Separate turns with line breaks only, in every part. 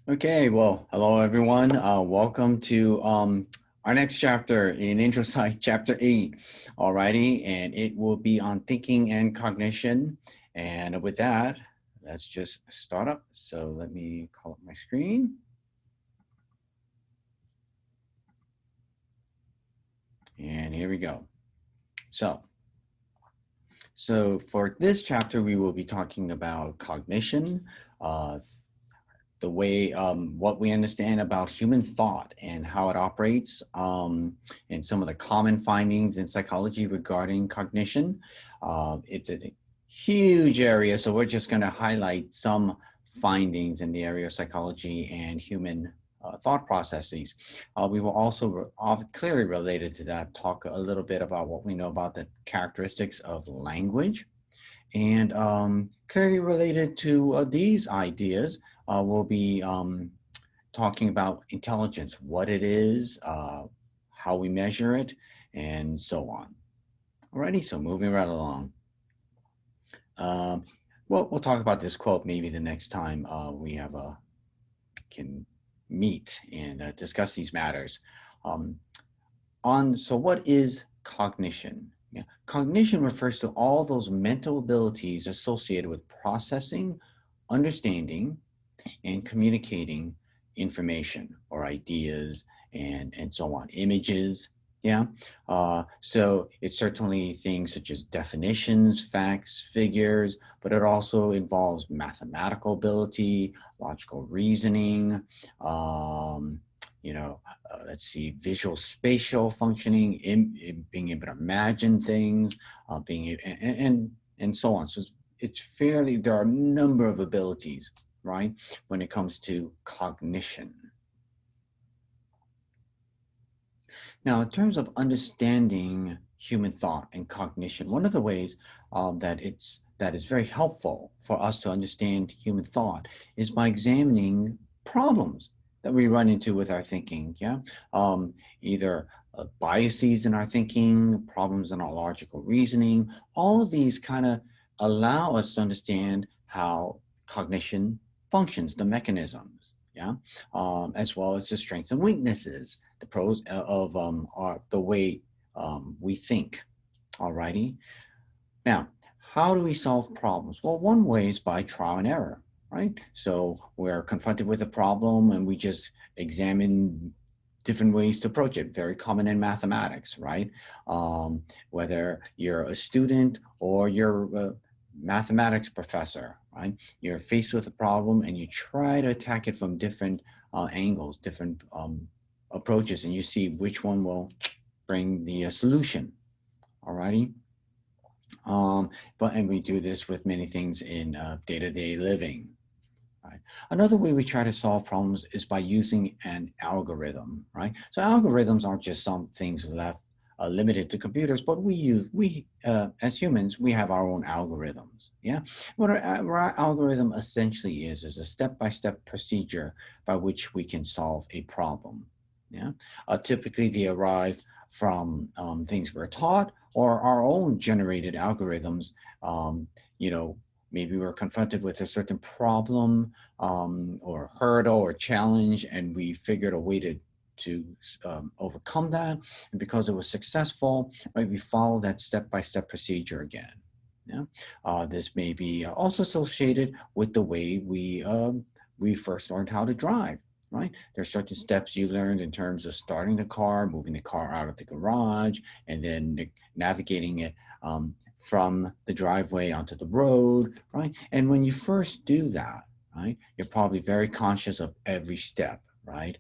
Okay, well, hello everyone. Welcome to our next chapter in Intro Sci, Chapter 8. Alrighty, and it will be on thinking and cognition. And with that, let's just start up. So let me call up my screen. And here we go. So for this chapter, we will be talking about cognition, uh, the way what we understand about human thought and how it operates, and some of the common findings in psychology regarding cognition. It's a huge area, so we're just going to highlight some findings in the area of psychology and human thought processes. We will also, clearly related to that, talk a little bit about what we know about the characteristics of language, and clearly related to these ideas, we'll be talking about intelligence, what it is, how we measure it, and so on. Alrighty, so moving right along. Um, well, we'll talk about this quote maybe the next time we have can meet and discuss these matters. Um, so what is cognition? Yeah. Cognition refers to all those mental abilities associated with processing, understanding, and communicating information or ideas and so on, images. Yeah. So it's certainly things such as definitions, facts, figures, but it also involves mathematical ability, logical reasoning, um, let's see, visual spatial functioning, being able to imagine things, and so on. So it's fairly, there are a number of abilities, right, when it comes to cognition. Now, in terms of understanding human thought and cognition, one of the ways that is very helpful for us to understand human thought is by examining problems that we run into with our thinking. Yeah, either biases in our thinking, problems in our logical reasoning. All of these kind of allow us to understand how cognition functions, the mechanisms. Yeah, as well as the strengths and weaknesses, the pros of the way we think. Alrighty. Now, how do we solve problems? Well, one way is by trial and error, right? So we're confronted with a problem and we just examine different ways to approach it. Very common in mathematics, right? Whether you're a student or you're a mathematics professor, right? You're faced with a problem and you try to attack it from different angles, different approaches, and you see which one will bring the solution. Alrighty. And we do this with many things in day-to-day living. Right. Another way we try to solve problems is by using an algorithm, right? So algorithms aren't just some things limited to computers, but we as humans, we have our own algorithms. Yeah, what our algorithm essentially is a step-by-step procedure by which we can solve a problem. Yeah, typically they arrive from things we're taught or our own generated algorithms. Um, you know, maybe we're confronted with a certain problem or hurdle or challenge, and we figured a way to overcome that. And because it was successful, right, we follow that step-by-step procedure again. Yeah, this may be also associated with the way we first learned how to drive. Right, there are certain steps you learned in terms of starting the car, moving the car out of the garage, and then navigating it from the driveway onto the road, right? And when you first do that, right, you're probably very conscious of every step, right?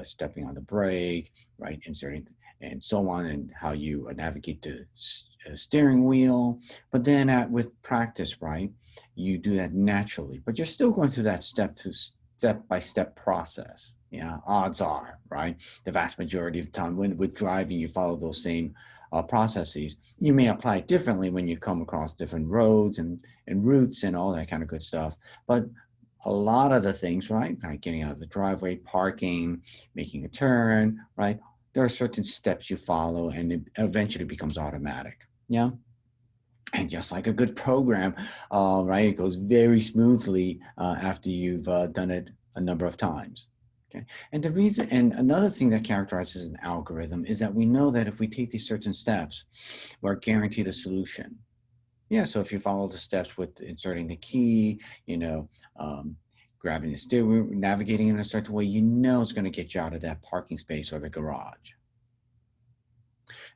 Stepping on the brake, right, inserting, and so on, and how you navigate the steering wheel. But then with practice, right, you do that naturally, but you're still going through that step-by-step process. Yeah, odds are, right, the vast majority of the time with driving, you follow those same processes. You may apply it differently when you come across different roads and routes and all that kind of good stuff. But a lot of the things, right, like getting out of the driveway, parking, making a turn, right, there are certain steps you follow and it eventually becomes automatic. Yeah. And just like a good program, right, it goes very smoothly after you've done it a number of times. Okay. And the reason, and another thing that characterizes an algorithm is that we know that if we take these certain steps, we're guaranteed a solution. Yeah. So if you follow the steps with inserting the key, you know, um, grabbing the steering, navigating in a certain way, you know it's going to get you out of that parking space or the garage.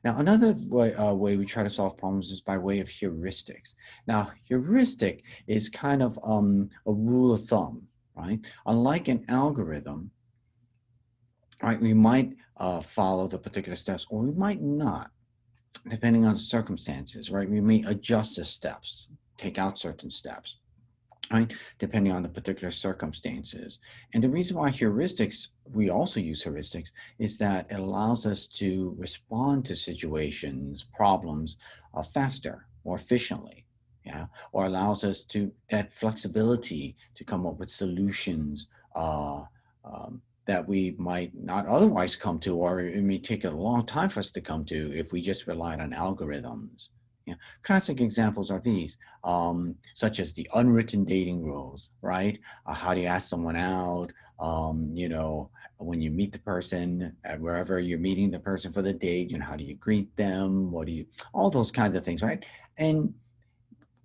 Now, another way we try to solve problems is by way of heuristics. Now, heuristic is kind of a rule of thumb, right? Unlike an algorithm, right, we might follow the particular steps or we might not, depending on the circumstances, right? We may adjust the steps, take out certain steps, right? Depending on the particular circumstances. And the reason why heuristics, we also use heuristics, is that it allows us to respond to situations, problems faster, more efficiently. Yeah, or allows us to that flexibility to come up with solutions uh, that we might not otherwise come to, or it may take a long time for us to come to if we just relied on algorithms. Yeah. Classic examples are these, such as the unwritten dating rules, right? How do you ask someone out? You know, when you meet the person, wherever you're meeting the person for the date, you know, how do you greet them? What do you, all those kinds of things, right? And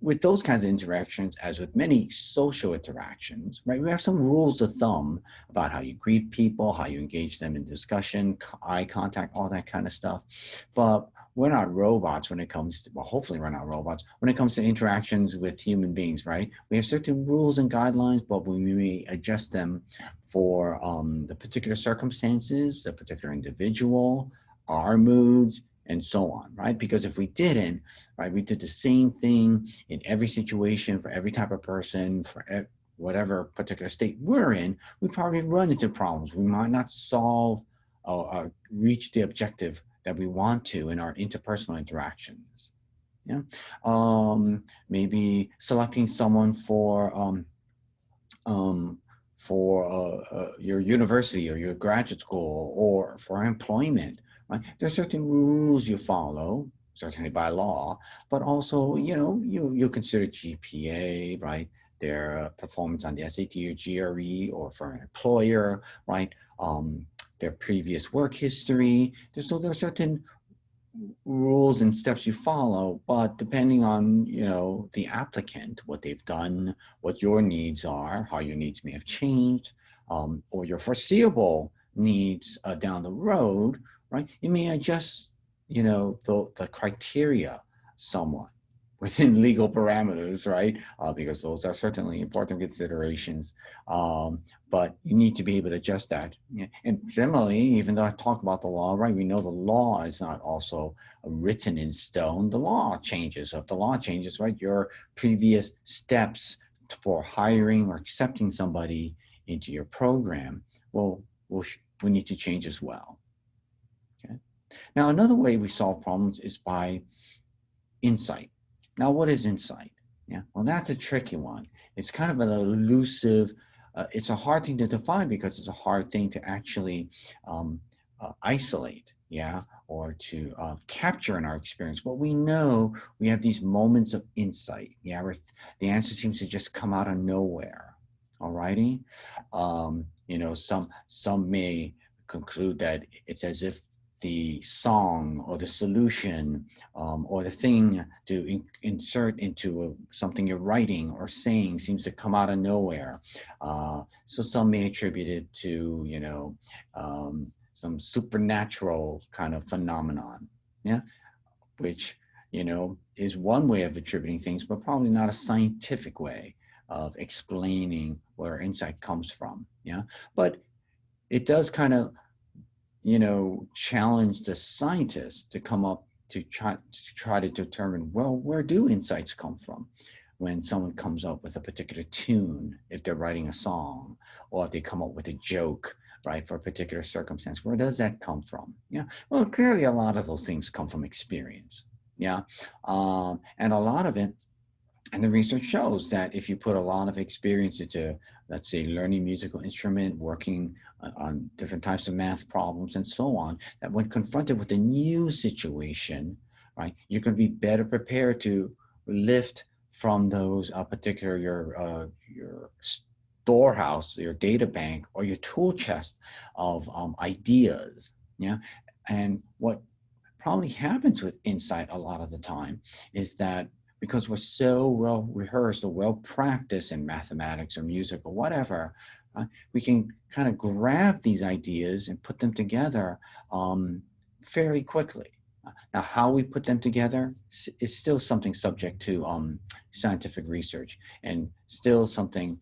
with those kinds of interactions, as with many social interactions, right, we have some rules of thumb about how you greet people, how you engage them in discussion, eye contact, all that kind of stuff. But we're not robots when it comes to, well, hopefully we're not robots when it comes to interactions with human beings, right? We have certain rules and guidelines, but we may adjust them for the particular circumstances, the particular individual, our moods, and so on, right? Because if we didn't, right, we did the same thing in every situation for every type of person, for whatever particular state we're in, we probably run into problems. We might not solve or reach the objective that we want to in our interpersonal interactions. Yeah, maybe selecting someone um, for your university or your graduate school or for employment, right? There are certain rules you follow, certainly by law, but also, you know, you consider GPA, right? Their performance on the SAT or GRE, or for an employer, right? Their previous work history. So there are certain rules and steps you follow, but depending on, you know, the applicant, what they've done, what your needs are, how your needs may have changed, or your foreseeable needs down the road, right? You may adjust, you know, the criteria somewhat within legal parameters, right? Because those are certainly important considerations. Um, but you need to be able to adjust that. Yeah. And similarly, even though I talk about the law, right, we know the law is not also written in stone. The law changes. So if the law changes, right, your previous steps for hiring or accepting somebody into your program, well, we need to change as well. Okay. Now, another way we solve problems is by insight. Now, what is insight? Yeah, well, that's a tricky one. It's kind of an elusive, it's a hard thing to define because it's a hard thing to actually um, isolate, yeah, or to capture in our experience. But we know we have these moments of insight, yeah, where the answer seems to just come out of nowhere. All righty. You know, some may conclude that it's as if the song or the solution or the thing to insert into something you're writing or saying seems to come out of nowhere. So some may attribute it to, you know, some supernatural kind of phenomenon, yeah, which, you know, is one way of attributing things, but probably not a scientific way of explaining where insight comes from, yeah. But it does kind of, you know, challenge the scientists to come up to try to determine, well, where do insights come from when someone comes up with a particular tune, if they're writing a song, or if they come up with a joke, right, for a particular circumstance, where does that come from? Yeah, well, clearly a lot of those things come from experience. Yeah, and a lot of it, and the research shows that if you put a lot of experience into, let's say, learning musical instrument, working on different types of math problems and so on, that when confronted with a new situation, right, you can be better prepared to lift from those particular your storehouse, your data bank, or your tool chest of ideas. Yeah. And what probably happens with insight a lot of the time is that because we're so well rehearsed or well practiced in mathematics or music or whatever, we can kind of grab these ideas and put them together very quickly. Now, how we put them together is still something subject to scientific research, and still something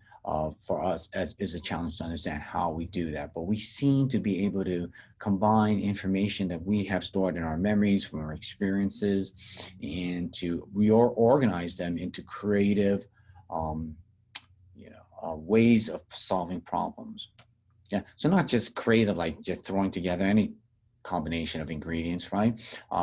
for us as is a challenge to understand how we do that. But we seem to be able to combine information that we have stored in our memories from our experiences and to reorganize them into creative ways of solving problems. Yeah, so not just creative, like just throwing together any combination of ingredients, right?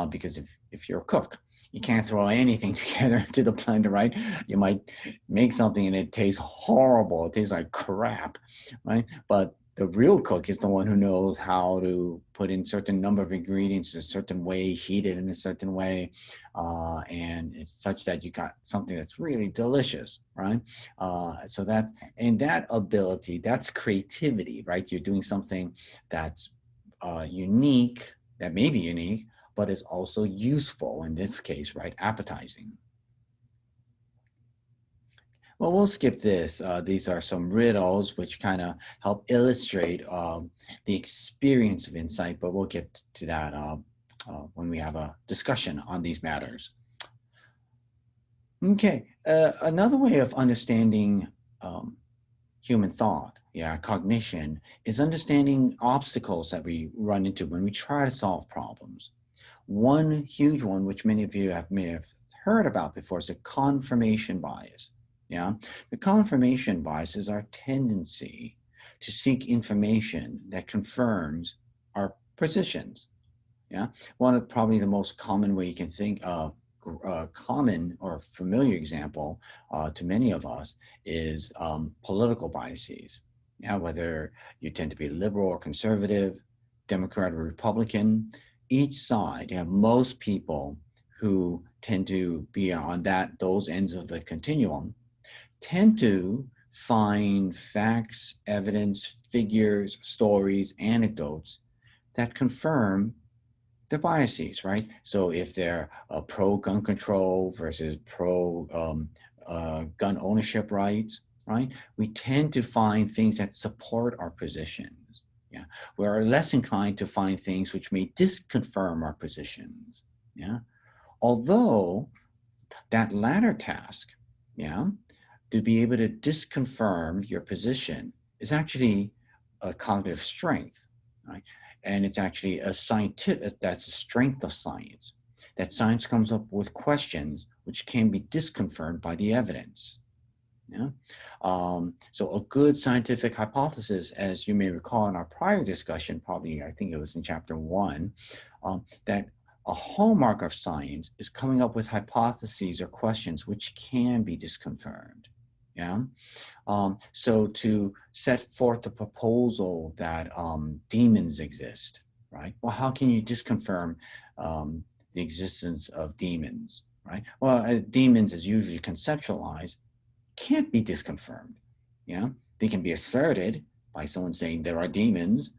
Because if you're a cook, you can't throw anything together into the blender, right? You might make something and it tastes horrible. It tastes like crap, right? But the real cook is the one who knows how to put in certain number of ingredients a certain way, heat it in a certain way, and it's such that you got something that's really delicious, right? So that and that ability, that's creativity, right? You're doing something that's unique, that may be unique, but is also useful in this case, right? Appetizing. Well, we'll skip this. These are some riddles which kind of help illustrate the experience of insight, but we'll get to that when we have a discussion on these matters. Okay, another way of understanding um, human thought, yeah, cognition, is understanding obstacles that we run into when we try to solve problems. One huge one, which many of you may have heard about before, is the confirmation bias. Yeah, the confirmation bias is our tendency to seek information that confirms our positions. Yeah, one of probably the most common way you can think of, common or familiar example to many of us is political biases. Yeah, whether you tend to be liberal or conservative, Democrat or Republican, each side, you have most people who tend to be on those ends of the continuum tend to find facts, evidence, figures, stories, anecdotes that confirm their biases, right? So if they're pro gun control versus pro gun ownership rights, right? We tend to find things that support our positions. Yeah, we are less inclined to find things which may disconfirm our positions. Yeah, although that latter task, yeah, to be able to disconfirm your position is actually a cognitive strength, right? And it's actually a scientific, that's a strength of science, that science comes up with questions which can be disconfirmed by the evidence. Yeah. So a good scientific hypothesis, as you may recall in our prior discussion, probably I think it was in chapter one, that a hallmark of science is coming up with hypotheses or questions which can be disconfirmed. Yeah. So to set forth the proposal that demons exist, right? Well, how can you disconfirm the existence of demons, right? Well, demons is usually conceptualized, can't be disconfirmed. Yeah, they can be asserted by someone saying there are demons,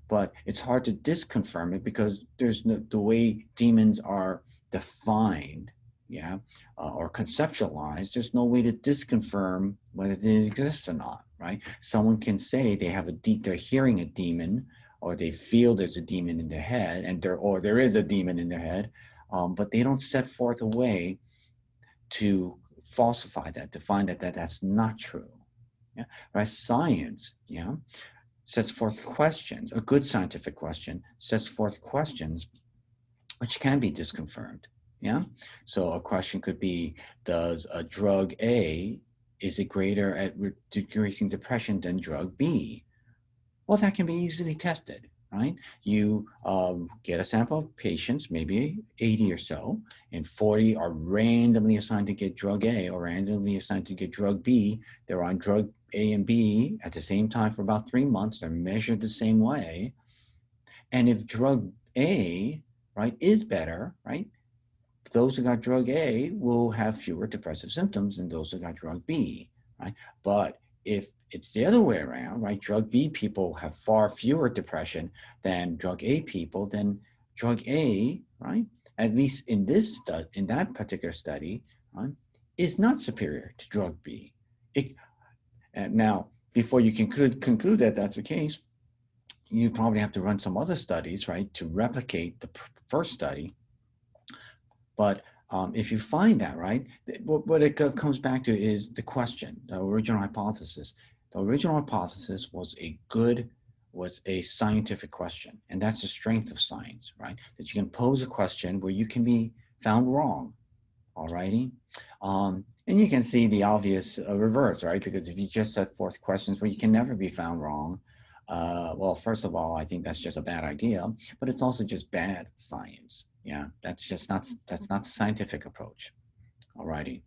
but it's hard to disconfirm it because there's no, the way demons are defined, yeah, or conceptualized. There's no way to disconfirm whether they exist or not, right? Someone can say they have they're hearing a demon, or they feel there's a demon in their head, or there is a demon in their head, but they don't set forth a way to falsify that, to find that that's not true. Yeah, right. Science, yeah, sets forth questions. A good scientific question sets forth questions which can be disconfirmed. Yeah. So a question could be: does a drug A, is it greater at decreasing depression than drug B? Well, that can be easily tested, right? You get a sample of patients, maybe 80 or so, and 40 are randomly assigned to get drug A or randomly assigned to get drug B. They're on drug A and B at the same time for about 3 months. They're measured the same way. And if drug A, right, is better, right, those who got drug A will have fewer depressive symptoms than those who got drug B, right? But if it's the other way around, right? Drug B people have far fewer depression than drug A people. Then drug A, right? At least in in that particular study, right, is not superior to drug B. It, now, before you can conclude that that's the case, you probably have to run some other studies, right, to replicate the first study. But if you find that, right, what it comes back to is the question, the original hypothesis. The original hypothesis was a scientific question, and that's the strength of science, right? That you can pose a question where you can be found wrong. All righty. And you can see the obvious reverse, right? Because if you just set forth questions where you can never be found wrong, well, first of all, I think that's just a bad idea, but it's also just bad science. Yeah, that's not the scientific approach. All righty.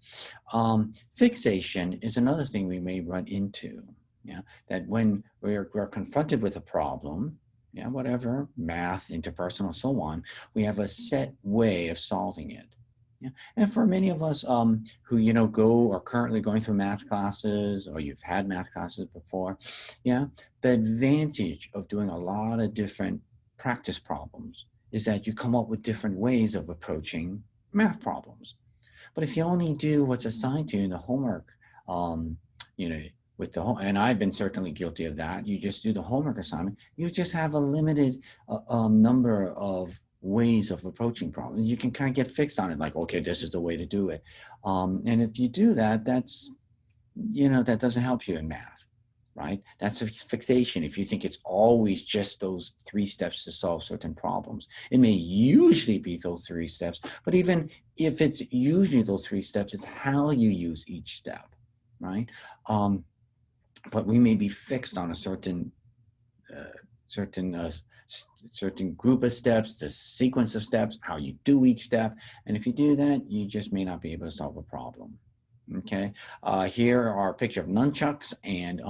Fixation is another thing we may run into. Yeah, that when we're confronted with a problem, yeah, whatever, math, interpersonal, so on, we have a set way of solving it. Yeah. And for many of us who, are currently going through math classes, or you've had math classes before, yeah, the advantage of doing a lot of different practice problems is that you come up with different ways of approaching math problems. But if you only do what's assigned to you in the homework, um, you know, with the home, and I've been certainly guilty of that. You just do the homework assignment. You just have a limited number of ways of approaching problems. You can kind of get fixed on it, like, okay, this is the way to do it. And if you do that, that doesn't help you in math, right? That's a fixation. If you think it's always just those 3 steps to solve certain problems, it may usually be those 3 steps, but even if it's usually those 3 steps, it's how you use each step, right? But we may be fixed on a uh, certain uh, certain group of steps, the sequence of steps, how you do each step, and if you do that, you just may not be able to solve a problem. Okay, here are a picture of nunchucks, and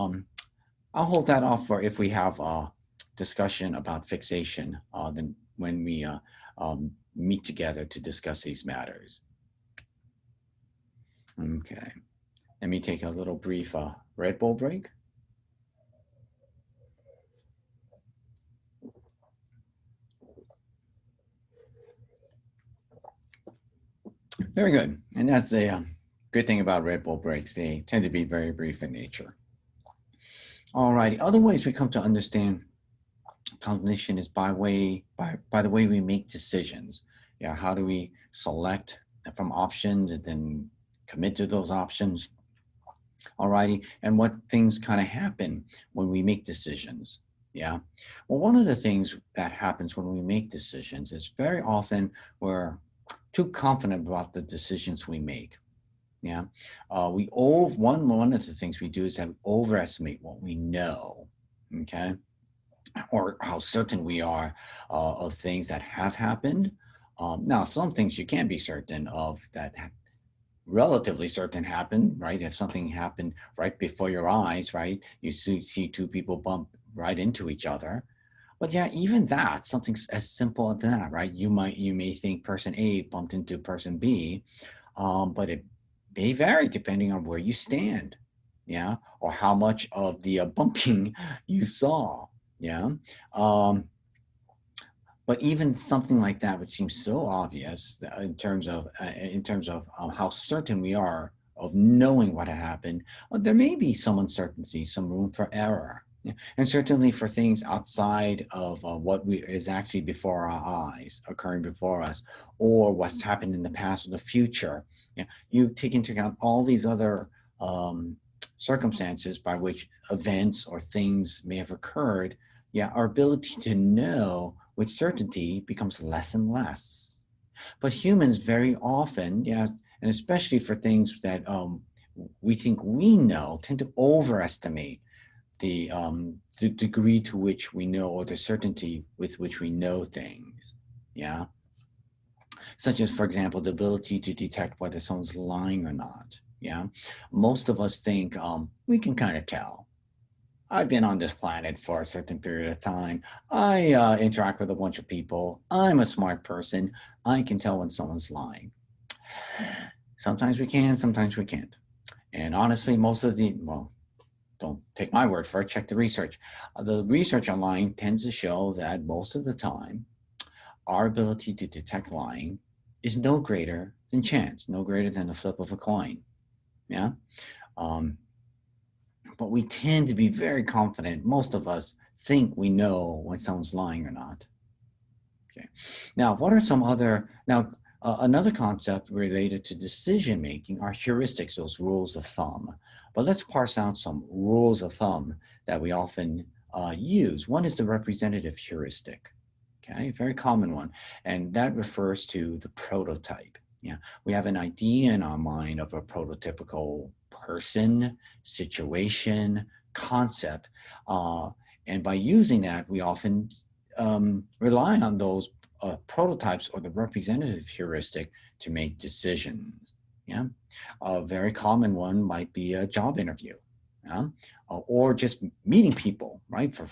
I'll hold that off for if we have a discussion about fixation, then when we meet together to discuss these matters. Okay, let me take a little brief Red Bull break. Very good, and that's the good thing about Red Bull breaks. They tend to be very brief in nature. All righty, other ways we come to understand cognition is by the way we make decisions. Yeah, how do we select from options and then commit to those options? All righty, and what things kind of happen when we make decisions? Yeah, well, one of the things that happens when we make decisions is very often we're too confident about the decisions we make. Yeah, one of the things we do is that we overestimate what we know. Okay, or how certain we are of things that have happened. Now, some things you can be certain of that relatively certain happened, right? If something happened right before your eyes, right, you see 2 people bump right into each other. But yeah, even that, something as simple as that, right? You may think person A bumped into person B, but it may vary depending on where you stand, yeah, or how much of the bumping you saw, yeah. Um, but even something like that would seem so obvious in terms of how certain we are of knowing what had happened. Well, there may be some uncertainty, some room for error. Yeah. And certainly for things outside of what is actually before our eyes, occurring before us, or what's happened in the past or the future. Yeah. You take into account all these other circumstances by which events or things may have occurred. Yeah, our ability to know with certainty becomes less and less. But humans very often, yeah, and especially for things that we think we know, tend to overestimate the degree to which we know or the certainty with which we know things. Yeah, such as, for example, the ability to detect whether someone's lying or not. Yeah, most of us think we can kind of tell. I've been on this planet for a certain period of time. I interact with a bunch of people. I'm a smart person. I can tell when someone's lying. Sometimes we can, sometimes we can't. And honestly, most of the, well, don't take my word for it, check the research. The research online tends to show that most of the time, our ability to detect lying is no greater than chance, no greater than the flip of a coin. Yeah. Um, but we tend to be very confident. Most of us think we know when someone's lying or not. Okay. Now, what are some other, now, another concept related to decision making are heuristics, those rules of thumb. But let's parse out some rules of thumb that we often use. One is the representative heuristic. Okay, a very common one. And that refers to the prototype. Yeah, we have an idea in our mind of a prototypical person, situation, concept. And by using that, we often rely on those prototypes or the representative heuristic to make decisions. Yeah, a very common one might be a job interview, yeah, or just meeting people, right? For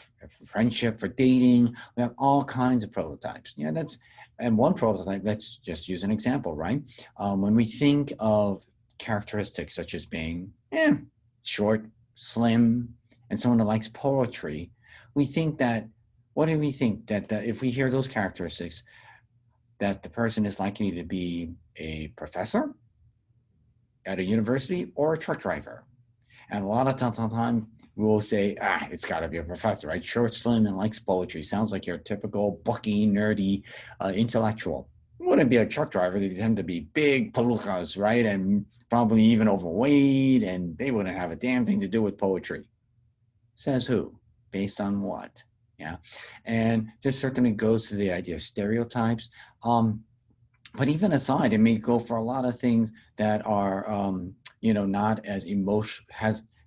friendship, for dating, we have all kinds of prototypes. Yeah, that's and one prototype. Let's just use an example, right? When we think of characteristics such as being short, slim, and someone that likes poetry, we think that what do we think that if we hear those characteristics, that the person is likely to be a professor at a university or a truck driver? And a lot of time we will say, it's got to be a professor, right? Short, slim, and likes poetry. Sounds like your typical bucky, nerdy intellectual. Wouldn't be a truck driver. They tend to be big palookas, right? And probably even overweight, and they wouldn't have a damn thing to do with poetry. Says who? Based on what? Yeah. And this certainly goes to the idea of stereotypes. But even aside, it may go for a lot of things that are, not as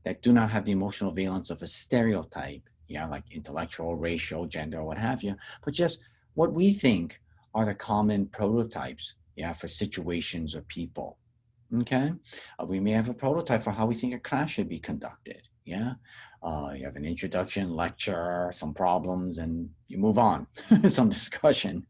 that do not have the emotional valence of a stereotype. Yeah, like intellectual, racial, gender, what have you. But just what we think are the common prototypes. Yeah, for situations or people. Okay, we may have a prototype for how we think a class should be conducted. Yeah, you have an introduction, lecture, some problems, and you move on. Some discussion.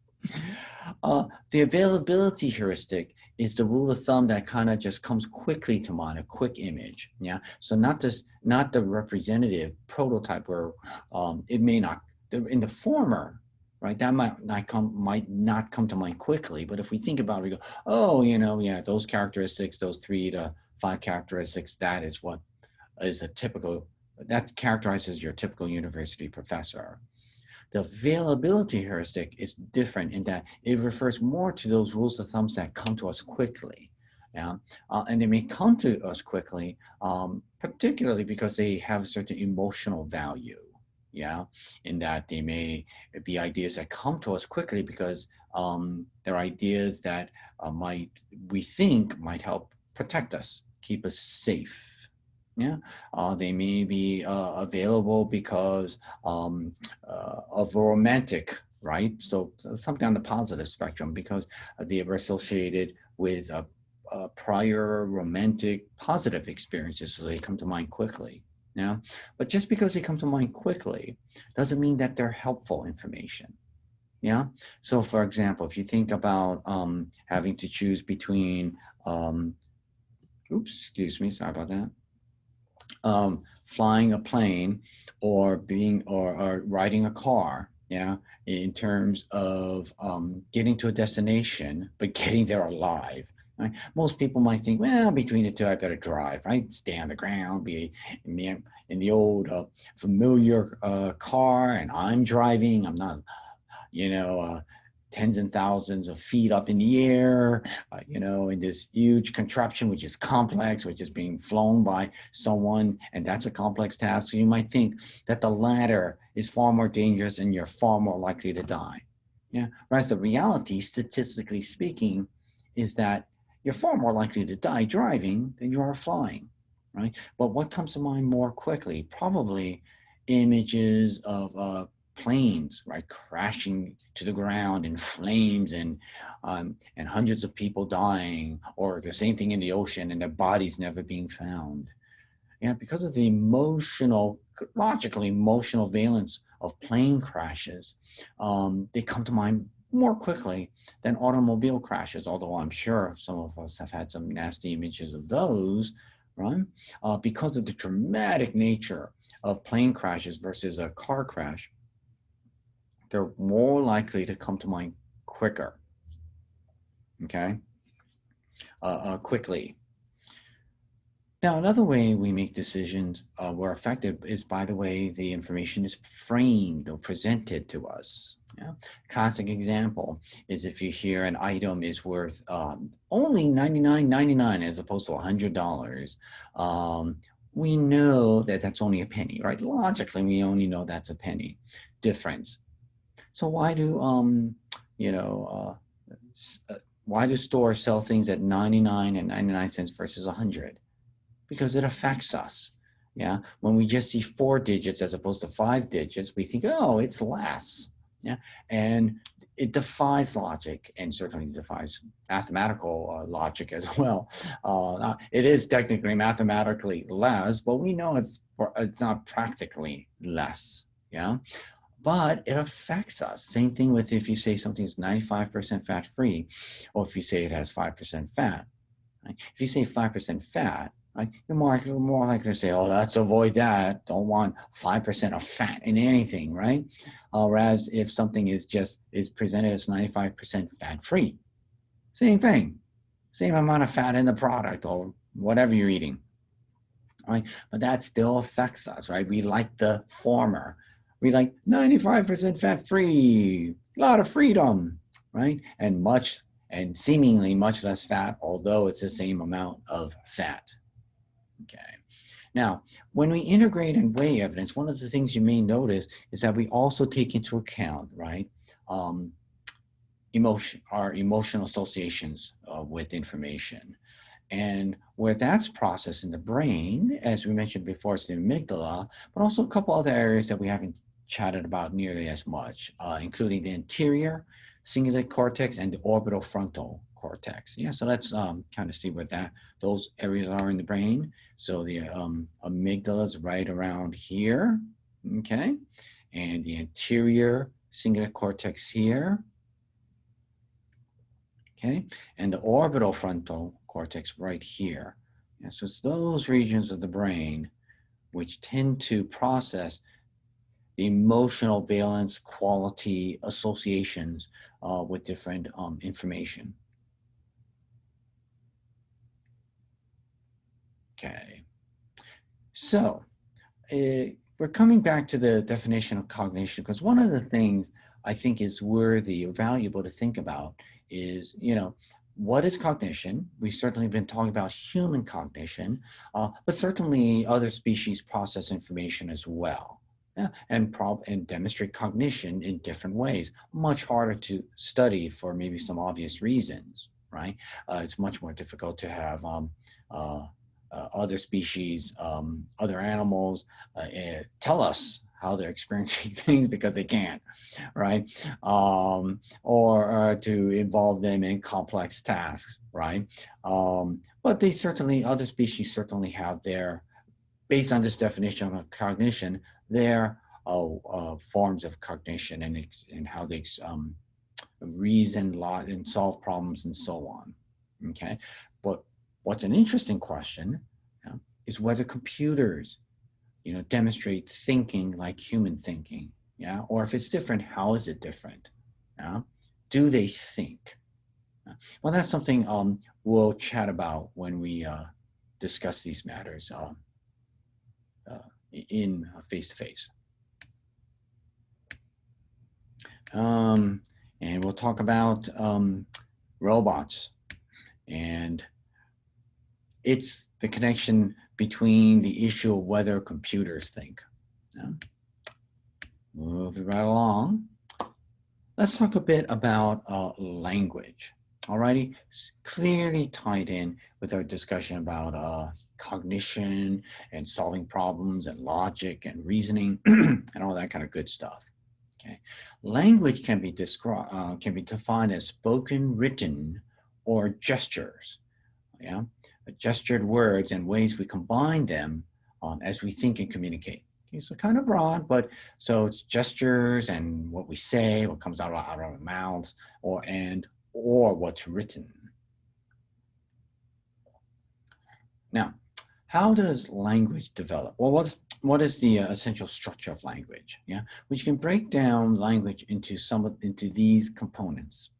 The availability heuristic is the rule of thumb that kind of just comes quickly to mind, a quick image. Yeah. So not the representative prototype where it may not, in the former, right? That might not come to mind quickly. But if we think about it, we go, oh, yeah, those characteristics, those 3 to 5 characteristics, that is what is a typical, that characterizes your typical university professor. The availability heuristic is different in that it refers more to those rules of thumbs that come to us quickly. Yeah, and they may come to us quickly, particularly because they have a certain emotional value. Yeah, in that they may be ideas that come to us quickly because they're ideas that we think might help protect us, keep us safe. Yeah, they may be available because of romantic, right? So something on the positive spectrum because they were associated with prior romantic positive experiences, so they come to mind quickly. Yeah, but just because they come to mind quickly doesn't mean that they're helpful information. Yeah. So, for example, if you think about having to choose between, excuse me, sorry about that, flying a plane or or riding a car, yeah, in terms of getting to a destination but getting there alive, right? Most people might think, well, between the two I better drive, right? Stay on the ground, be in the old familiar car, and I'm driving, I'm not, you know, tens and thousands of feet up in the air, in this huge contraption, which is complex, which is being flown by someone, and that's a complex task. So you might think that the latter is far more dangerous and you're far more likely to die. Yeah. Whereas the reality, statistically speaking, is that you're far more likely to die driving than you are flying, right? But what comes to mind more quickly? Probably images of planes, right, crashing to the ground in flames and hundreds of people dying, or the same thing in the ocean and their bodies never being found. Yeah, because of the logical emotional valence of plane crashes, they come to mind more quickly than automobile crashes, although I'm sure some of us have had some nasty images of those. right? Because of the dramatic nature of plane crashes versus a car crash, they're more likely to come to mind quicker, okay, quickly. Now, another way we make decisions we're effective is by the way the information is framed or presented to us. Yeah? Classic example is if you hear an item is worth only $99.99 as opposed to $100, we know that that's only a penny, right? Logically, we only know that's a penny difference. So why do you know why do stores sell things at 99 and 99 cents versus 100? Because it affects us. Yeah. When we just see 4 digits as opposed to 5 digits, we think, oh, it's less. Yeah. And it defies logic and certainly defies mathematical logic as well. It is technically mathematically less, but we know it's not practically less. Yeah. But it affects us. Same thing with if you say something is 95% fat free, or if you say it has 5% fat. Right? If you say 5% fat, right, you're more likely to say, oh, let's avoid that. Don't want 5% of fat in anything, right? Whereas if something is presented as 95% fat free, same thing, same amount of fat in the product or whatever you're eating, right? But that still affects us, right? We like the former. We like 95% fat free, a lot of freedom, right? And seemingly much less fat, although it's the same amount of fat. Okay. Now, when we integrate and weigh evidence, one of the things you may notice is that we also take into account, right, um, our emotional associations with information. And where that's processed in the brain, as we mentioned before, it's the amygdala, but also a couple other areas that we haven't chatted about nearly as much, including the anterior cingulate cortex and the orbital frontal cortex. Yeah, so let's kind of see where those areas are in the brain. So the amygdala is right around here, okay, and the anterior cingulate cortex here, okay, and the orbital frontal cortex right here. Yeah, so it's those regions of the brain which tend to process the emotional valence, quality, associations with different information. Okay, so we're coming back to the definition of cognition because one of the things I think is worthy or valuable to think about is, what is cognition? We've certainly been talking about human cognition, but certainly other species process information as well. Yeah, and demonstrate cognition in different ways. Much harder to study for maybe some obvious reasons, right? It's much more difficult to have uh, other species, other animals tell us how they're experiencing things because they can't, right? Or to involve them in complex tasks, right? But other species certainly have based on this definition of cognition, their forms of cognition and how they reason, lot, and solve problems and so on. Okay, but what's an interesting question is whether computers, demonstrate thinking like human thinking, yeah, or if it's different, how is it different? Yeah, do they think? Well, that's something we'll chat about when we discuss these matters in face to face. And we'll talk about robots and it's the connection between the issue of whether computers think. Yeah. Moving right along. Let's talk a bit about language. Alrighty, it's clearly tied in with our discussion about cognition and solving problems and logic and reasoning and all that kind of good stuff. Okay, language can be defined as spoken, written, or gestures. Yeah, gestured words and ways we combine them as we think and communicate. Okay, so kind of broad, but so it's gestures and what we say, what comes out of our mouths, or what's written. Now, how does language develop? Well, what is the essential structure of language? Yeah, which can break down language into these components.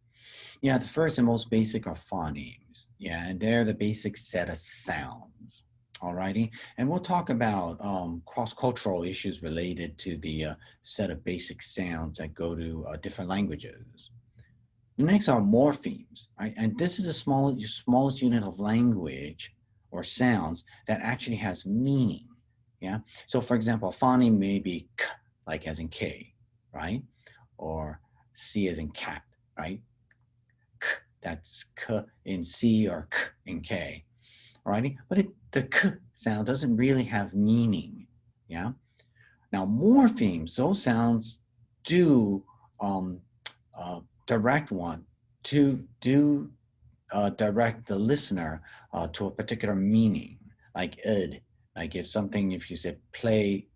Yeah, the first and most basic are phonemes. Yeah, and they're the basic set of sounds. Alrighty, and we'll talk about cross-cultural issues related to the set of basic sounds that go to different languages. The next are morphemes, right? And this is the smallest unit of language or sounds that actually has meaning. Yeah. So, for example, a phoneme may be k, like as in K, right? Or C as in cat, right? K, that's K in C or K in K, alrighty? But the K sound doesn't really have meaning. Yeah. Now, morphemes, those sounds do um, direct one to do direct the listener to a particular meaning, like id, like if you said played,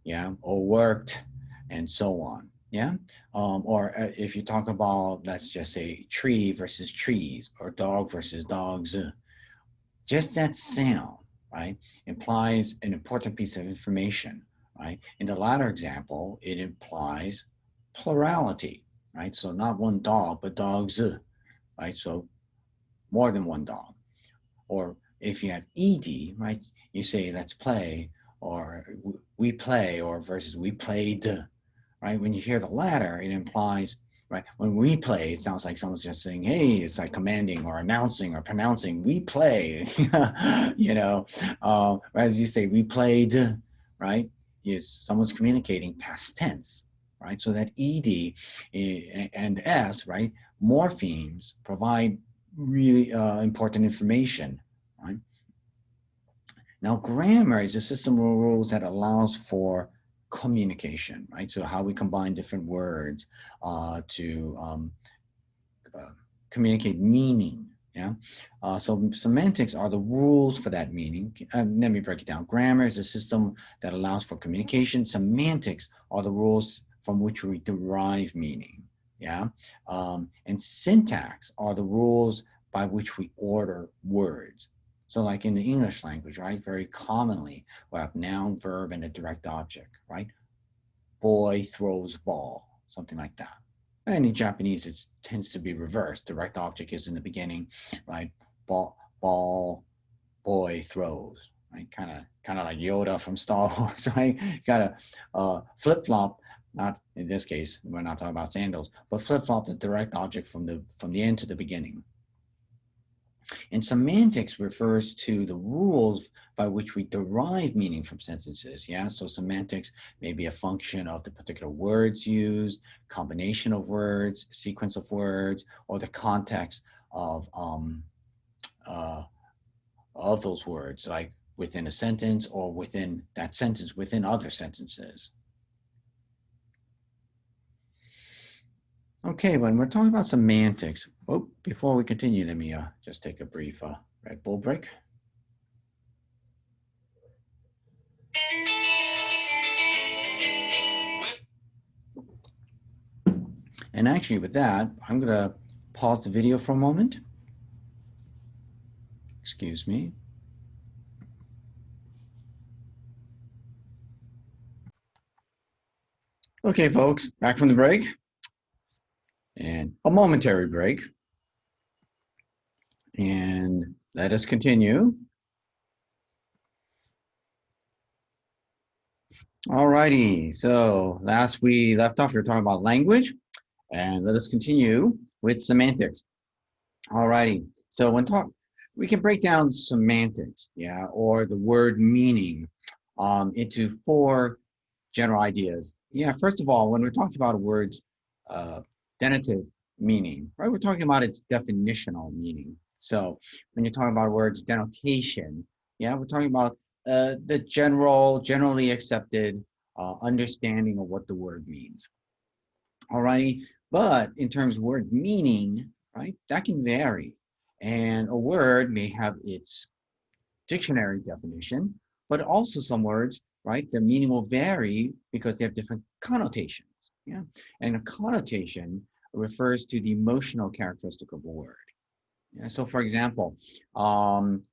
yeah, or worked, and so on, yeah, or if you talk about, let's just say, tree versus trees, or dog versus dogs, just that sound, right, implies an important piece of information, right? In the latter example, it implies plurality, right? So not one dog, but dogs, right? So more than one dog. Or if you have ed, right, you say let's play, or we play, or versus we played, right? When you hear the latter, it implies, right? When we play, it sounds like someone's just saying, hey, it's like commanding or announcing or pronouncing, we play, you know, right? As you say, we played, right? Someone's communicating past tense, right? So that ed and s, right? Morphemes provide really important information, right? Now, grammar is a system of rules that allows for communication, right? So how we combine different words to uh, communicate meaning, yeah? So semantics are the rules for that meaning. Let me break it down. Grammar is a system that allows for communication. Semantics are the rules from which we derive meaning, yeah? And syntax are the rules by which we order words. So like in the English language, right, very commonly we have noun, verb, and a direct object, right? Boy throws ball, something like that. And in Japanese, it tends to be reversed. Direct object is in the beginning, right? Ball, boy throws, right? Kind of like Yoda from Star Wars, right? Got to flip flop. Not in this case, we're not talking about sandals, but flip flop the direct object from the end to the beginning. And semantics refers to the rules by which we derive meaning from sentences. Yeah, so semantics may be a function of the particular words used, combination of words, sequence of words, or the context uh, of those words, like within a sentence or within that sentence, within other sentences. Okay, when we're talking about semantics, before we continue, let me just take a brief Red Bull break. And actually with that, I'm going to pause the video for a moment. Excuse me. Okay, folks, back from the break. And a momentary break. And let us continue. All righty. So last we left off, we were talking about language. And let us continue with semantics. All righty. So we can break down semantics, yeah, or the word meaning into four general ideas. Yeah, first of all, when we're talking about a word's denotative meaning, right, we're talking about its definitional meaning. So when you're talking about words denotation, yeah, we're talking about the generally accepted understanding of what the word means. All righty. But in terms of word meaning, right, that can vary. And a word may have its dictionary definition, but also some words, right, the meaning will vary because they have different connotations. Yeah. And a connotation refers to the emotional characteristic of a word. Yeah, so for example,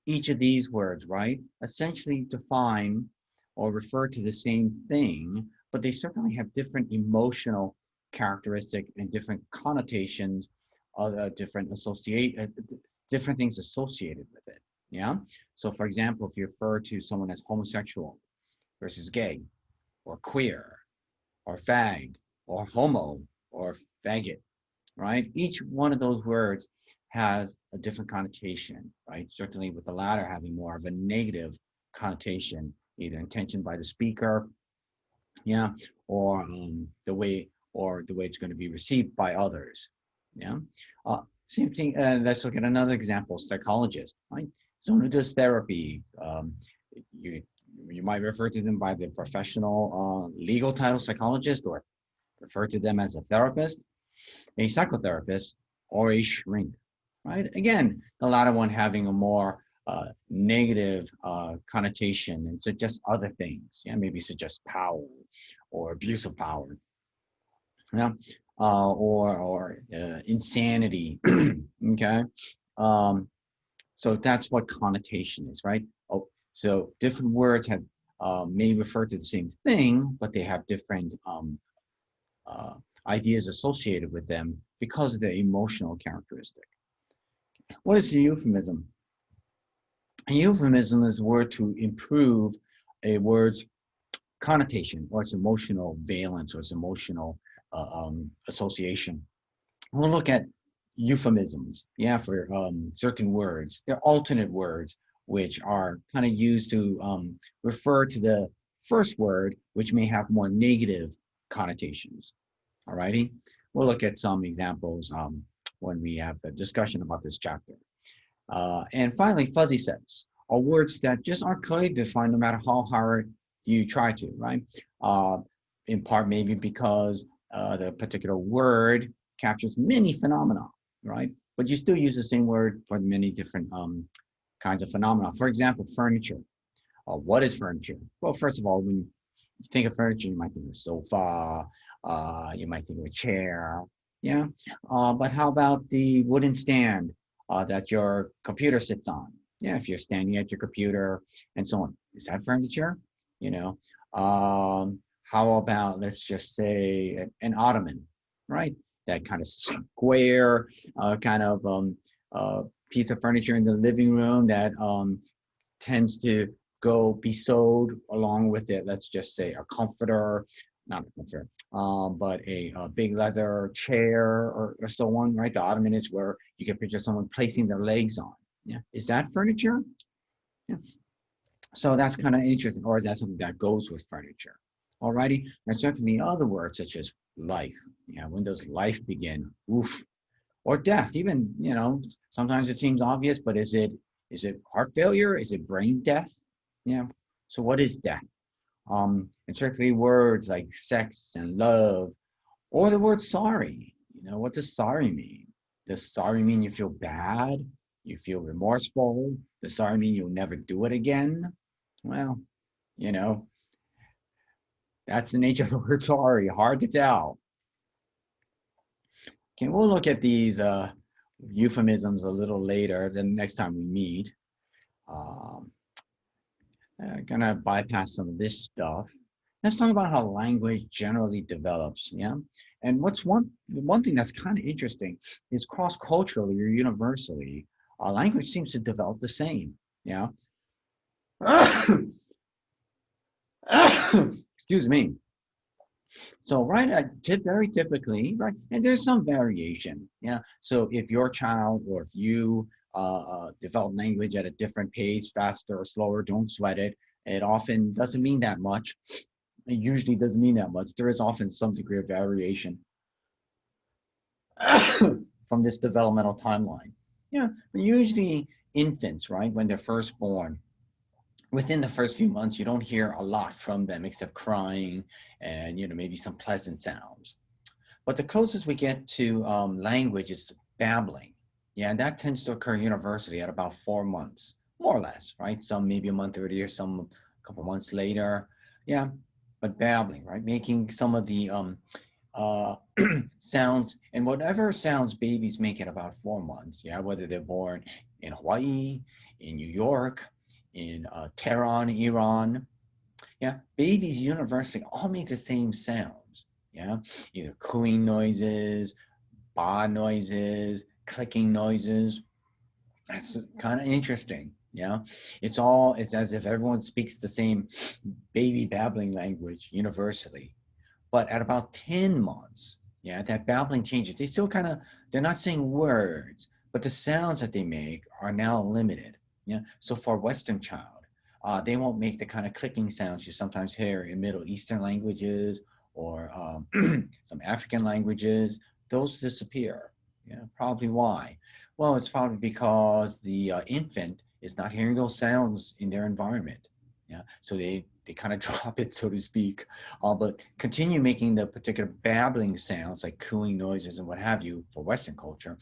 each of these words, right, essentially define or refer to the same thing, but they certainly have different emotional characteristic and different connotations, different different things associated with it. Yeah. So for example, if you refer to someone as homosexual versus gay, or queer, or fag, or homo, or faggot, right? Each one of those words has a different connotation, right? Certainly with the latter having more of a negative connotation, either intention by the speaker, yeah, or the way it's going to be received by others, yeah. Same thing. Let's look at another example: psychologist, right? Someone who does therapy. You you might refer to them by the professional legal title psychologist, or refer to them as a therapist, a psychotherapist, or a shrink, right? Again, the latter one having a more negative connotation and suggest other things. Yeah, maybe suggest power or abuse of power, yeah, or insanity. Okay, um, so that's what connotation is, right? Oh, so different words have may refer to the same thing, but they have different uh, ideas associated with them because of their emotional characteristic. What is a euphemism? A euphemism is a word to improve a word's connotation or its emotional valence or its emotional association. We'll look at euphemisms, yeah, for certain words. They're alternate words which are kind of used to refer to the first word, which may have more negative connotations. All righty. We'll look at some examples when we have a discussion about this chapter. And finally, fuzzy sets are words that just aren't clearly defined no matter how hard you try to, right? Uh, in part, maybe because the particular word captures many phenomena, right? But you still use the same word for many different kinds of phenomena. For example, furniture. What is furniture? Well, first of all, when you think of furniture, you might think of sofa, you might think of a chair, yeah. But how about the wooden stand that your computer sits on? Yeah, if you're standing at your computer and so on, is that furniture? You know, how about let's just say an ottoman, right? That kind of square kind of piece of furniture in the living room that tends to go be sewed along with it. Let's just say a comforter, not a comforter, but a big leather chair or so on, right? The ottoman is where you can picture someone placing their legs on. Yeah. Is that furniture? Yeah. So that's kind of interesting. Or is that something that goes with furniture? Alrighty. There's certainly other words such as life. Yeah. When does life begin? Oof. Or death. Even, sometimes it seems obvious, but is it heart failure? Is it brain death? Yeah. So what is death? And certainly words like sex and love, or the word sorry. What does sorry mean? Does sorry mean you feel bad? You feel remorseful? Does sorry mean you'll never do it again? Well, you know, that's the nature of the word sorry. Hard to tell. Okay, we'll look at these euphemisms a little later, the next time we meet. Um, gonna bypass some of this stuff. Let's talk about how language generally develops. Yeah, and what's one thing that's kind of interesting is cross culturally or universally, language seems to develop the same. Yeah. Excuse me. So, right, very typically, right, and there's some variation. Yeah. So, if your child or if you develop language at a different pace, faster or slower, don't sweat it. It often doesn't mean that much. It usually doesn't mean that much. There is often some degree of variation from this developmental timeline. Yeah. But usually, infants, right, when they're first born, within the first few months, you don't hear a lot from them except crying and maybe some pleasant sounds. But the closest we get to language is babbling. Yeah, and that tends to occur universally at about 4 months, more or less, right? Some maybe a month earlier, some a couple months later. Yeah, but babbling, right? Making some of the uh, sounds, and whatever sounds babies make at about 4 months, yeah, whether they're born in Hawaii, in New York, in Tehran, Iran, yeah, babies universally all make the same sounds, yeah, either cooing noises, ba noises, clicking noises. That's kind of interesting. Yeah, it's as if everyone speaks the same baby babbling language universally. But at about 10 months, yeah, that babbling changes. They still kind of, they're not saying words, but the sounds that they make are now limited. Yeah. So for a Western child, they won't make the kind of clicking sounds you sometimes hear in Middle Eastern languages or some African languages. Those disappear. Yeah. Probably why? Well, it's probably because the infant is not hearing those sounds in their environment. Yeah. So they kind of drop it, so to speak, but continue making the particular babbling sounds like cooing noises and what have you for Western culture,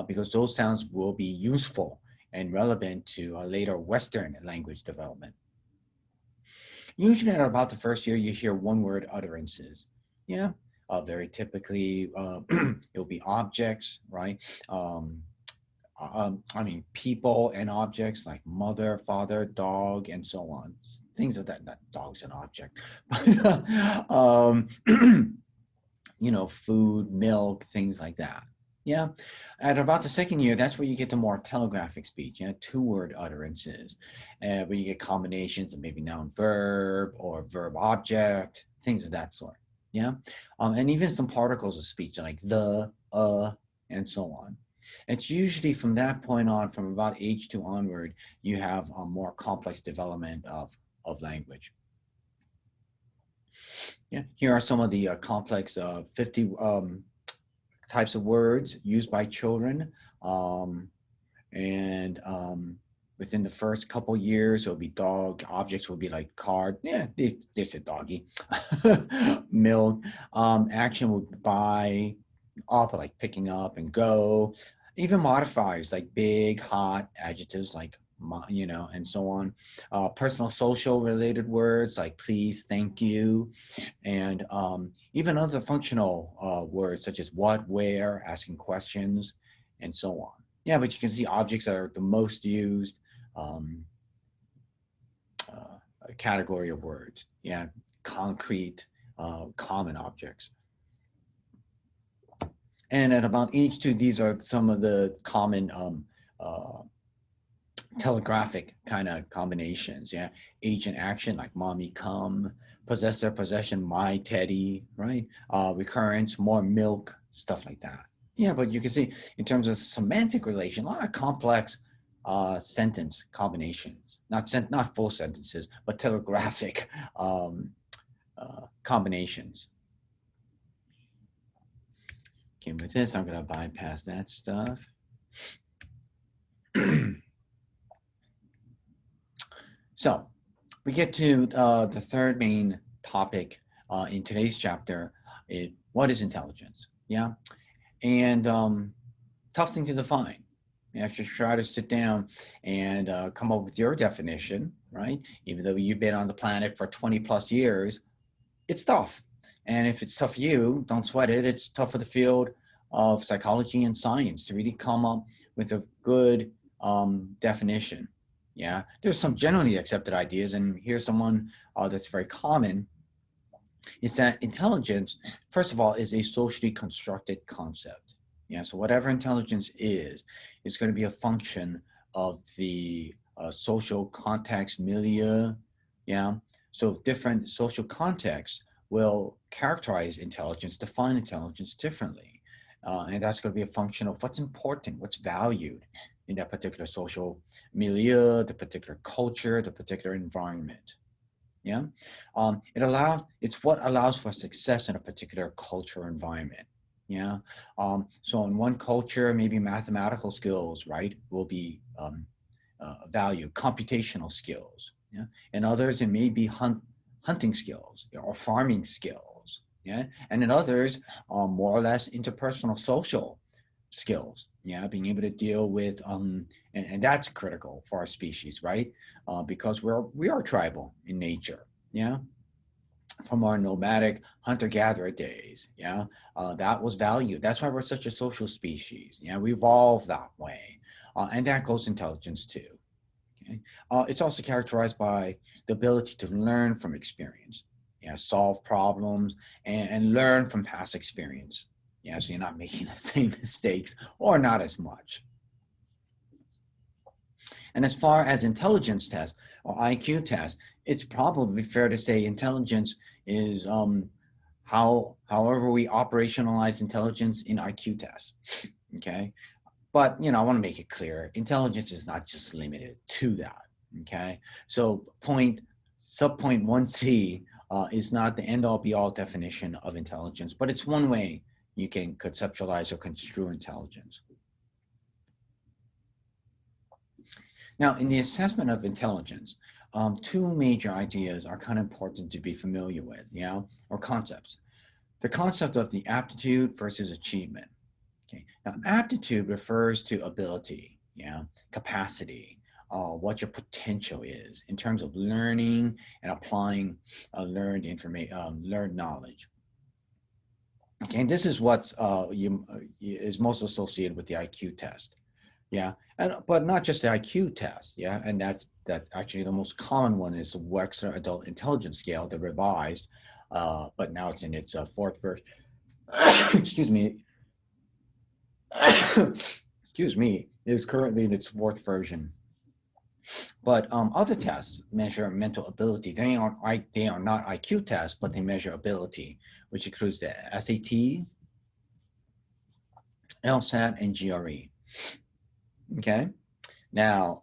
because those sounds will be useful and relevant to later Western language development. Usually at about the first year, you hear one word utterances. Yeah. Very typically, it'll be objects, right? I mean, people and objects like mother, father, dog, and so on. Things of that, not dog's an object, but food, milk, things like that. Yeah. At about the second year, that's where you get the more telegraphic speech, two-word utterances, where you get combinations of maybe noun verb or verb object, things of that sort. Yeah. And even some particles of speech like the, and so on. It's usually from that point on, from about age two onward, you have a more complex development of language. Yeah, here are some of the complex 50 types of words used by children. Um, and within the first couple years, it'll be dog. Objects will be like card. Yeah, they said doggy. Milk. Action will be buy, up, like picking up and go. Even modifiers like big, hot, adjectives like and so on. Personal, social related words like please, thank you, and even other functional words such as what, where, asking questions, and so on. Yeah, but you can see objects are the most used um, category of words. Yeah, concrete, common objects. And at about age two, these are some of the common uh, telegraphic kind of combinations. Yeah, agent action like mommy come, possessor possession my teddy, right? Recurrence more milk, stuff like that. Yeah, but you can see in terms of semantic relation, a lot of complex sentence combinations, not full sentences, but telegraphic combinations. Okay, with this, I'm going to bypass that stuff. So we get to the third main topic in today's chapter. What is intelligence? Yeah, and tough thing to define. You have to try to sit down and come up with your definition, right? Even though you've been on the planet for 20 plus years, it's tough. And if it's tough for you, don't sweat it. It's tough for the field of psychology and science to really come up with a good definition. Yeah, there's some generally accepted ideas, and here's someone that's very common. Is that intelligence, first of all, is a socially constructed concept. Yeah, so whatever intelligence is going to be a function of the social context, milieu. Yeah, so different social contexts will characterize intelligence, define intelligence differently. And that's going to be a function of what's important, what's valued in that particular social milieu, the particular culture, the particular environment. Yeah, it's what allows for success in a particular culture or environment. Yeah, so in one culture, maybe mathematical skills, right, will be valued, computational skills. Yeah, in others, it may be hunting skills or farming skills. Yeah, and in others, more or less interpersonal social skills. Yeah, being able to deal with and that's critical for our species, right? Because we are tribal in nature. Yeah, from our nomadic hunter-gatherer days. Yeah, that was valued. That's why we're such a social species. Yeah, we evolved that way, and that goes intelligence too. Okay, it's also characterized by the ability to learn from experience. Yeah, solve problems and learn from past experience. Yeah, so you're not making the same mistakes or not as much. And as far as intelligence tests or IQ tests, it's probably fair to say intelligence is however we operationalize intelligence in IQ tests. Okay, but I want to make it clear: intelligence is not just limited to that. Okay, so subpoint 1C is not the end all be all definition of intelligence, but it's one way you can conceptualize or construe intelligence. Now, in the assessment of intelligence, two major ideas are kind of important to be familiar with, or concepts. The concept of the aptitude versus achievement. Okay. Now, aptitude refers to ability, capacity, what your potential is in terms of learning and applying learned information, learned knowledge. Okay, and this is what's is most associated with the IQ test. Yeah, but not just the IQ test. Yeah, and that's actually the most common one is the Wechsler Adult Intelligence Scale, the revised, but now it's in its fourth version. Excuse me. Excuse me. Is currently in its fourth version. But other tests measure mental ability. They are not IQ tests, but they measure ability, which includes the SAT, LSAT, and GRE. Okay. Now,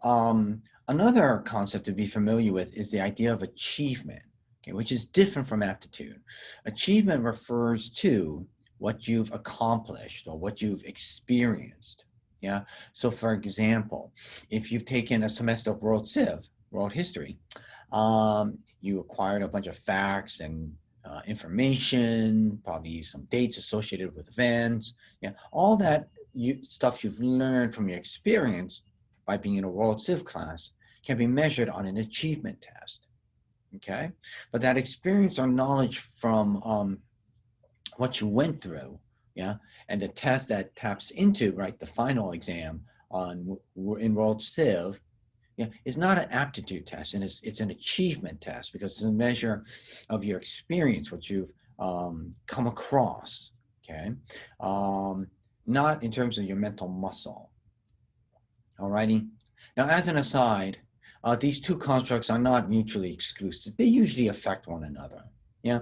another concept to be familiar with is the idea of achievement, okay, which is different from aptitude. Achievement refers to what you've accomplished or what you've experienced. Yeah. So, for example, if you've taken a semester of world history, you acquired a bunch of facts and information, probably some dates associated with events. Yeah, all that stuff you've learned from your experience by being in a World Civ class can be measured on an achievement test. Okay, but that experience or knowledge from what you went through, and the test that taps into the final exam in World Civ, it's not an aptitude test, and it's an achievement test because it's a measure of your experience, what you've come across. Okay, not in terms of your mental muscle. Alrighty. Now, as an aside, these two constructs are not mutually exclusive. They usually affect one another. Yeah,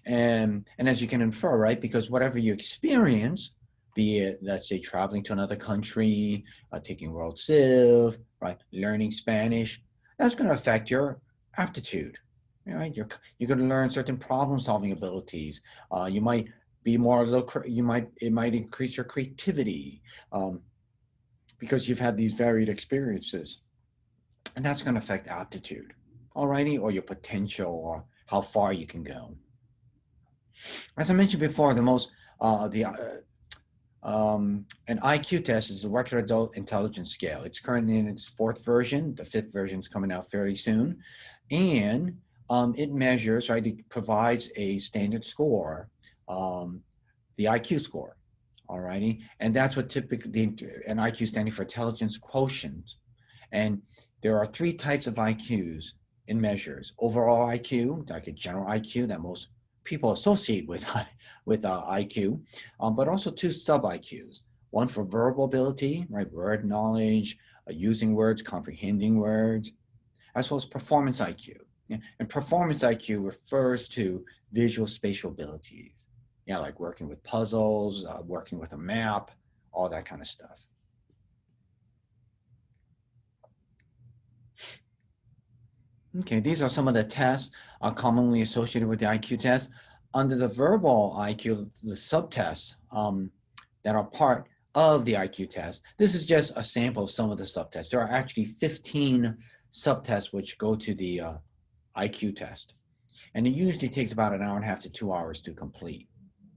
and as you can infer, right, because whatever you experience, be it, let's say, traveling to another country, taking World Civ, right, learning Spanish, that's going to affect your aptitude. Right, you're going to learn certain problem-solving abilities. You might be more it might increase your creativity because you've had these varied experiences, and that's going to affect aptitude. Alrighty, or your potential, or how far you can go. As I mentioned before, an IQ test is a Wechsler Adult Intelligence Scale. It's currently in its fourth version. The fifth version is coming out fairly soon. And it measures, right, it provides a standard score, the IQ score, alrighty? And that's what typically, an IQ standing for intelligence quotient. And there are three types of IQs in measures: overall IQ, like a general IQ that most people associate with IQ, but also two sub-IQs, one for verbal ability, right, word knowledge, using words, comprehending words, as well as performance IQ. And performance IQ refers to visual spatial abilities, like working with puzzles, working with a map, all that kind of stuff. Okay, these are some of the tests commonly associated with the IQ test. Under the verbal IQ, the subtests that are part of the IQ test, this is just a sample of some of the subtests. There are actually 15 subtests which go to the IQ test. And it usually takes about an hour and a half to 2 hours to complete.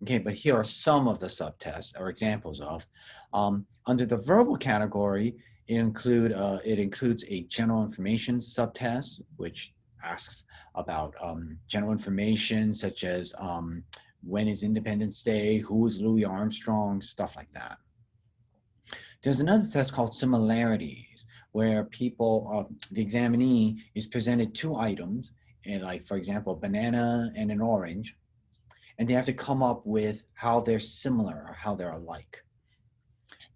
Okay, but here are some of the subtests or examples of. Under the verbal category, it includes a general information subtest, which asks about general information such as when is Independence Day, who is Louis Armstrong, stuff like that. There's another test called similarities, where the examinee is presented two items, and like for example, a banana and an orange, and they have to come up with how they're similar or how they're alike.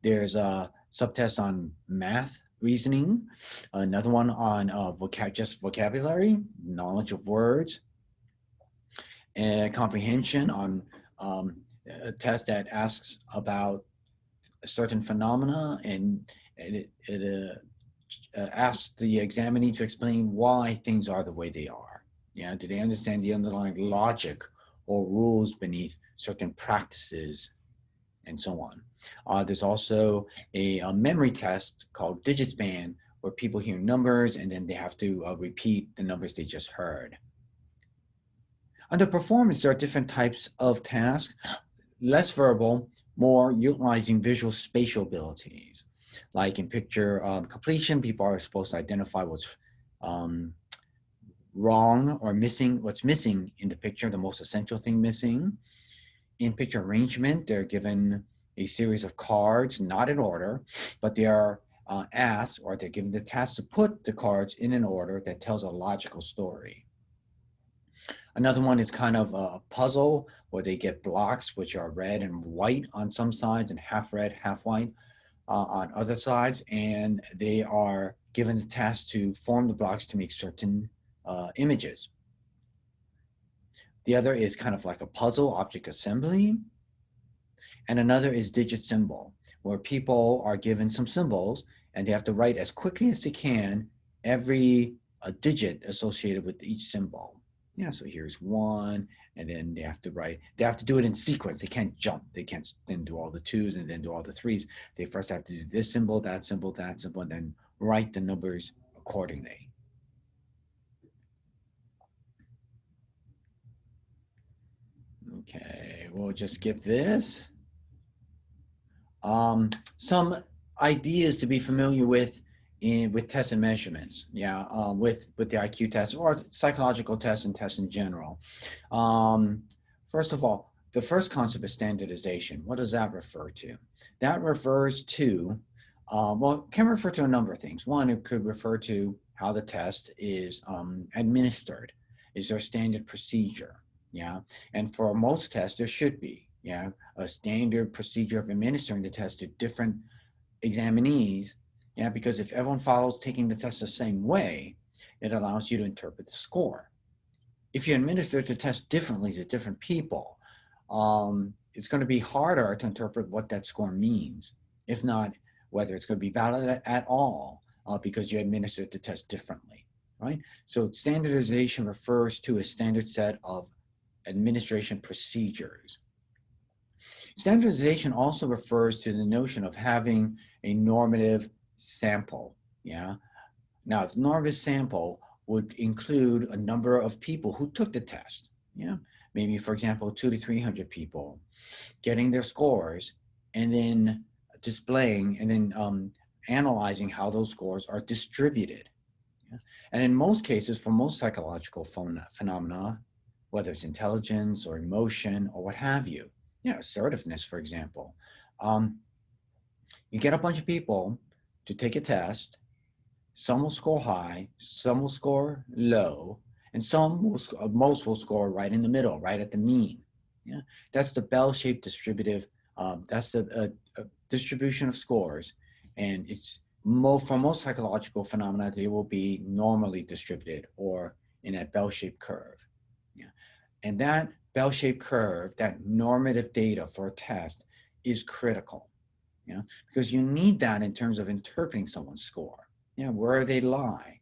There's a subtest on math reasoning, another one on just vocabulary, knowledge of words, and comprehension on a test that asks about a certain phenomena, and it asks the examinee to explain why things are the way they are. Yeah, do they understand the underlying logic or rules beneath certain practices and so on. There's also a memory test called digit span, where people hear numbers and then they have to repeat the numbers they just heard. Under performance, there are different types of tasks, less verbal, more utilizing visual spatial abilities. Like in picture completion, people are supposed to identify what's um, wrong or missing, what's missing in the picture, the most essential thing missing. In picture arrangement, they're given a series of cards, not in order, but they are asked, or they're given the task to put the cards in an order that tells a logical story. Another one is kind of a puzzle where they get blocks which are red and white on some sides and half red, half white on other sides, and they are given the task to form the blocks to make certain images. The other is kind of like a puzzle object assembly, and another is digit symbol, where people are given some symbols and they have to write as quickly as they can every digit associated with each symbol. Yeah, so here's one, and then they have to do it in sequence. They can't jump. They can't then do all the twos and then do all the threes. They first have to do this symbol, that symbol, that symbol, and then write the numbers accordingly. Okay, we'll just skip this. Some ideas to be familiar with with tests and measurements. Yeah, with the IQ test or psychological tests and tests in general. Um, First of all, the first concept is standardization. What does that refer to? That refers to, well, can refer to a number of things. One, it could refer to how the test is administered. Is there a standard procedure? Yeah, and for most tests, there should be. Yeah, a standard procedure of administering the test to different examinees. Yeah, because if everyone follows taking the test the same way, it allows you to interpret the score. If you administer the test differently to different people, it's going to be harder to interpret what that score means. If not, whether it's going to be valid at all, because you administered the test differently, right? So standardization refers to a standard set of administration procedures. Standardization also refers to the notion of having a normative sample. Yeah. Now, the normative sample would include a number of people who took the test. Yeah. Maybe, for example, 200 to 300 people getting their scores and then displaying and then analyzing how those scores are distributed. Yeah? And in most cases, for most psychological phenomena, whether it's intelligence or emotion or what have you, assertiveness, for example. You get a bunch of people to take a test. Some will score high, some will score low, and most will score right in the middle, right at the mean. Yeah, that's the bell-shaped distributive. That's the distribution of scores, and it's for most psychological phenomena, they will be normally distributed or in a bell-shaped curve. Yeah, and that bell-shaped curve, that normative data for a test, is critical. Yeah, because you need that in terms of interpreting someone's score. Yeah, where they lie.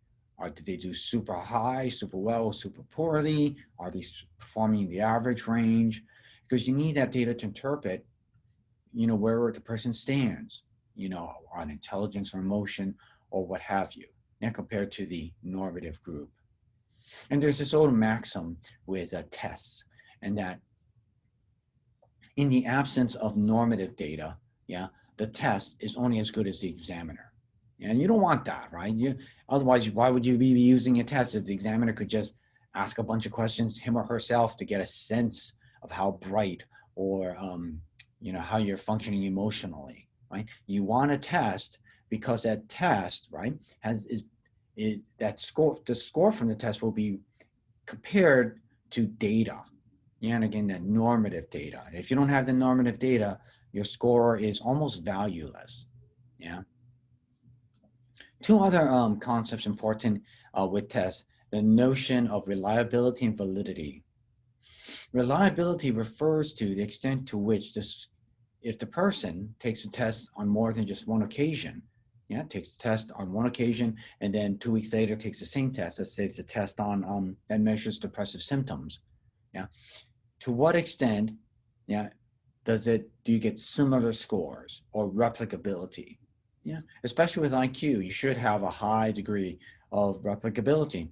Did they do super high, super well, super poorly? Are they performing in the average range? Because you need that data to interpret, where the person stands, on intelligence or emotion or what have you, and compared to the normative group. And there's this old maxim with tests, and that in the absence of normative data, yeah, the test is only as good as the examiner. And you don't want that, right? Otherwise, why would you be using a test if the examiner could just ask a bunch of questions, him or herself, to get a sense of how bright or how you're functioning emotionally, right? You want a test because that test, right, is that score. The score from the test will be compared to data. Yeah, and again, that normative data. If you don't have the normative data, your score is almost valueless. Yeah. Two other concepts important with tests: the notion of reliability and validity. Reliability refers to the extent to which this, if the person takes a test on more than just one occasion, yeah, takes the test on one occasion and then 2 weeks later takes the same test, let's say it's a test on that measures depressive symptoms, yeah, to what extent, yeah, do you get similar scores or replicability? Yeah, especially with IQ, you should have a high degree of replicability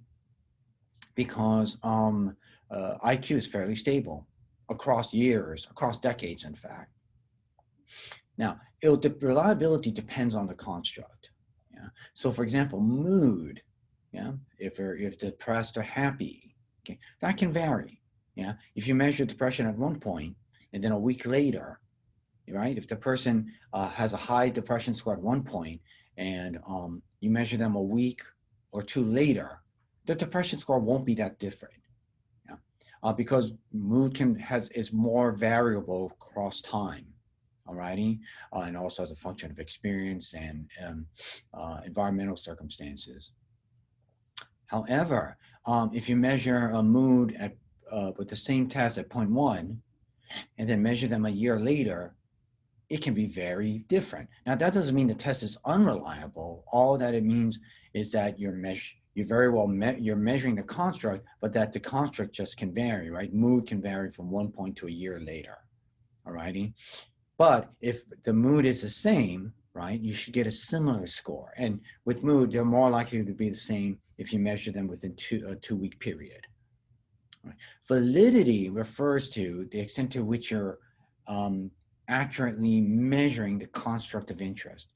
because IQ is fairly stable across years, across decades, in fact. Now, reliability depends on the construct. Yeah. So, for example, mood. Yeah. If depressed or happy, okay, that can vary. Yeah. If you measure depression at one point and then a week later, right? If the person has a high depression score at one point and you measure them a week or two later, the depression score won't be that different. Yeah. Because mood is more variable across time. Alrighty, and also as a function of experience and environmental circumstances. However, if you measure a mood with the same test at point one, and then measure them a year later, it can be very different. Now, that doesn't mean the test is unreliable. All that it means is that you're measuring the construct, but that the construct just can vary, right? Mood can vary from one point to a year later. Alrighty. But if the mood is the same, right, you should get a similar score. And with mood, they're more likely to be the same if you measure them within a 2 week period. Right. Validity refers to the extent to which you're accurately measuring the construct of interest.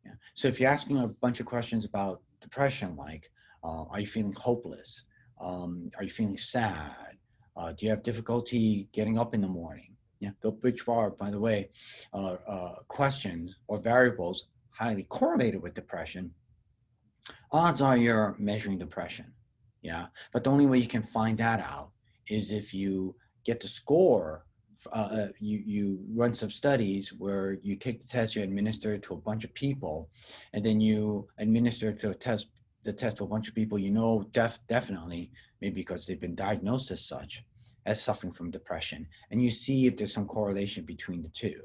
Yeah. So if you're asking a bunch of questions about depression, like are you feeling hopeless? Are you feeling sad? Do you have difficulty getting up in the morning? Yeah, which are, by the way, questions or variables highly correlated with depression. Odds are you're measuring depression. Yeah, but the only way you can find that out is if you get the score. You run some studies where you take the test, you administer it to a bunch of people, and then you administer it to the test to a bunch of people you know definitely, maybe because they've been diagnosed as such, as suffering from depression, and you see if there's some correlation between the two.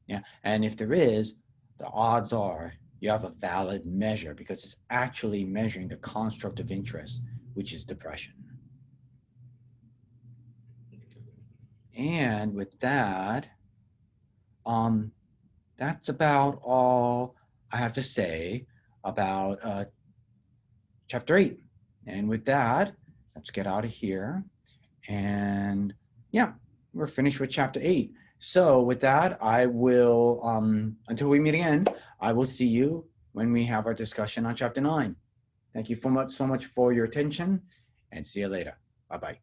Yeah, and if there is, the odds are you have a valid measure because it's actually measuring the construct of interest, which is depression. And with that, that's about all I have to say about chapter 8. And with that, let's get out of here. And yeah, we're finished with chapter 8. So with that, I will, until we meet again, I will see you when we have our discussion on chapter 9. Thank you so much for your attention, and see you later. Bye-bye.